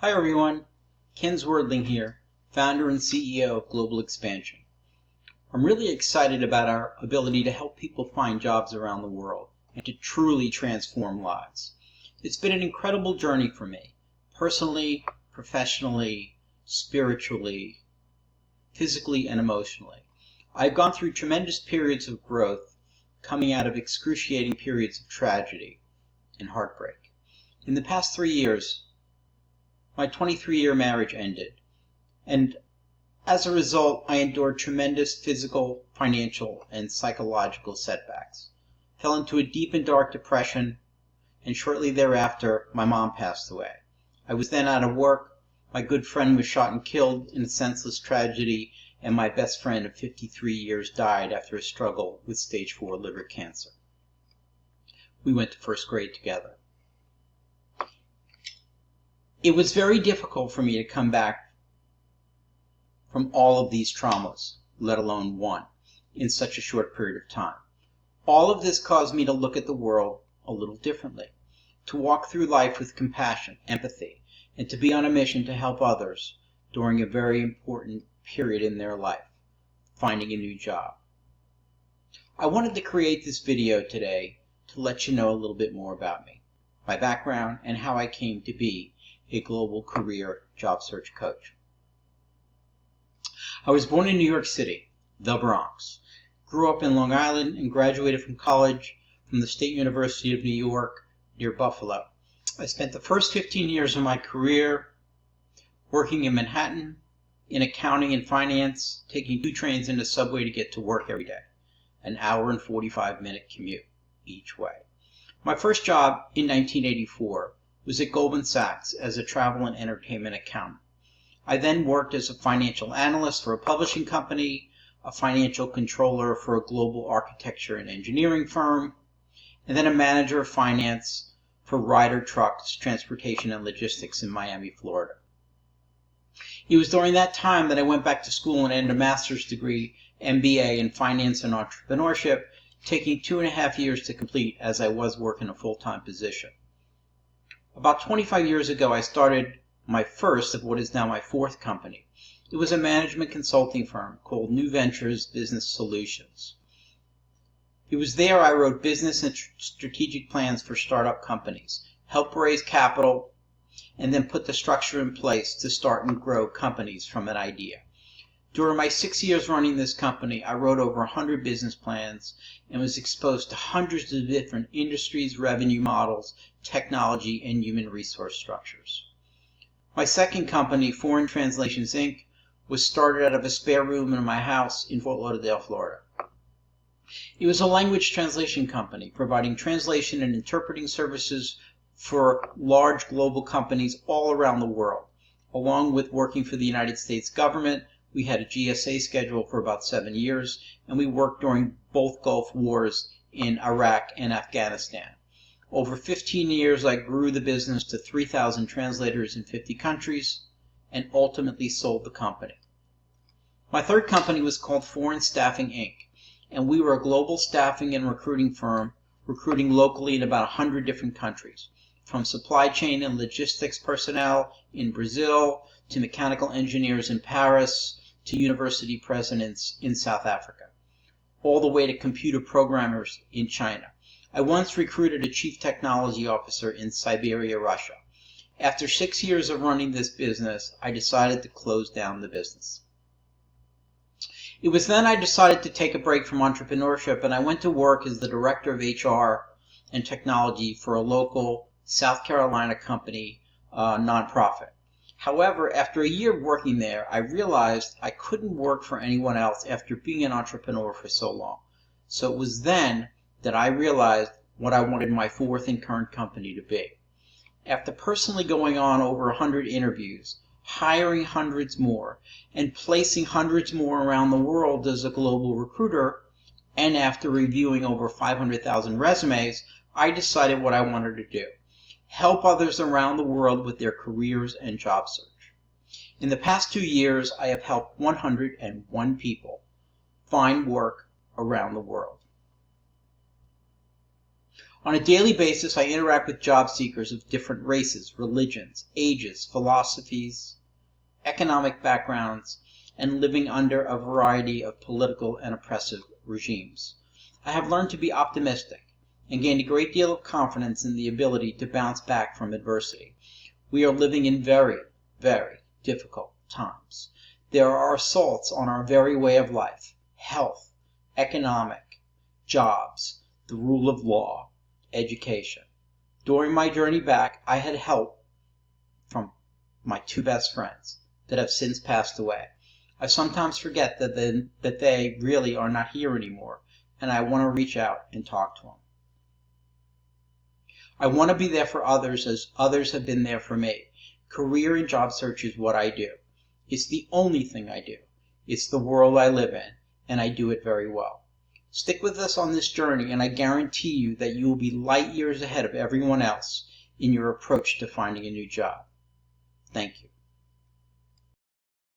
Hi everyone, Ken Zwerdling here, founder and CEO of Global Expansion. I'm really excited about our ability to help people find jobs around the world and to truly transform lives. It's been an incredible journey for me, personally, professionally, spiritually, physically, and emotionally. I've gone through tremendous periods of growth, coming out of excruciating periods of tragedy and heartbreak. In the past 3 years, my 23-year marriage ended, and as a result, I endured tremendous physical, financial, and psychological setbacks, fell into a deep and dark depression, and shortly thereafter, my mom passed away. I was then out of work, my good friend was shot and killed in a senseless tragedy, and my best friend of 53 years died after a struggle with stage 4 liver cancer. We went to first grade together. It was very difficult for me to come back from all of these traumas, let alone one, in such a short period of time. All of this caused me to look at the world a little differently, to walk through life with compassion, empathy, and to be on a mission to help others during a very important period in their life, finding a new job. I wanted to create this video today to let you know a little bit more about me, my background, and how I came to be a global career job search coach. I was born in New York City, the Bronx. Grew up in Long Island and graduated from college from the State University of New York near Buffalo. I spent the first 15 years of my career working in Manhattan in accounting and finance, taking 2 trains and a subway to get to work every day, an hour and 45-minute commute each way. My first job in 1984 was at Goldman Sachs as a travel and entertainment accountant. I then worked as a financial analyst for a publishing company, a financial controller for a global architecture and engineering firm, and then a manager of finance for Ryder Trucks, Transportation and Logistics in Miami, Florida. It was during that time that I went back to school and earned a master's degree, MBA in finance and entrepreneurship, taking 2.5 years to complete as I was working a full-time position. About 25 years ago, I started my first of what is now my 4th company. It was a management consulting firm called New Ventures Business Solutions. It was there I wrote business and strategic plans for startup companies, helped raise capital, and then put the structure in place to start and grow companies from an idea. During my 6 years running this company, I wrote over 100 business plans and was exposed to hundreds of different industries, revenue models, technology, and human resource structures. My second company, Foreign Translations, Inc., was started out of a spare room in my house in Fort Lauderdale, Florida. It was a language translation company providing translation and interpreting services for large global companies all around the world. Along with working for the United States government, we had a GSA schedule for about 7 years, and we worked during both Gulf Wars in Iraq and Afghanistan. Over 15 years, I grew the business to 3,000 translators in 50 countries and ultimately sold the company. My third company was called Foreign Staffing, Inc., and we were a global staffing and recruiting firm, recruiting locally in about 100 different countries, from supply chain and logistics personnel in Brazil to mechanical engineers in Paris to university presidents in South Africa, all the way to computer programmers in China. I once recruited a chief technology officer in Siberia, Russia. After 6 years of running this business, I decided to close down the business. It was then I decided to take a break from entrepreneurship, and I went to work as the director of HR and technology for a local South Carolina company, nonprofit. However, after a year working there, I realized I couldn't work for anyone else after being an entrepreneur for so long. So it was then that I realized what I wanted my 4th and current company to be. After personally going on over 100 interviews, hiring hundreds more, and placing hundreds more around the world as a global recruiter, and after reviewing over 500,000 resumes, I decided what I wanted to do: help others around the world with their careers and job search. In the past 2 years, I have helped 101 people find work around the world. On a daily basis, I interact with job seekers of different races, religions, ages, philosophies, economic backgrounds, and living under a variety of political and oppressive regimes. I have learned to be optimistic and gained a great deal of confidence in the ability to bounce back from adversity. We are living in very, very difficult times. There are assaults on our very way of life, health, economic, jobs, the rule of law, education. During my journey back, I had help from my two best friends that have since passed away. I sometimes forget that they really are not here anymore, and I want to reach out and talk to them. I want to be there for others as others have been there for me. Career and job search is what I do. It's the only thing I do. It's the world I live in, and I do it very well. Stick with us on this journey, and I guarantee you that you will be light years ahead of everyone else in your approach to finding a new job. Thank you.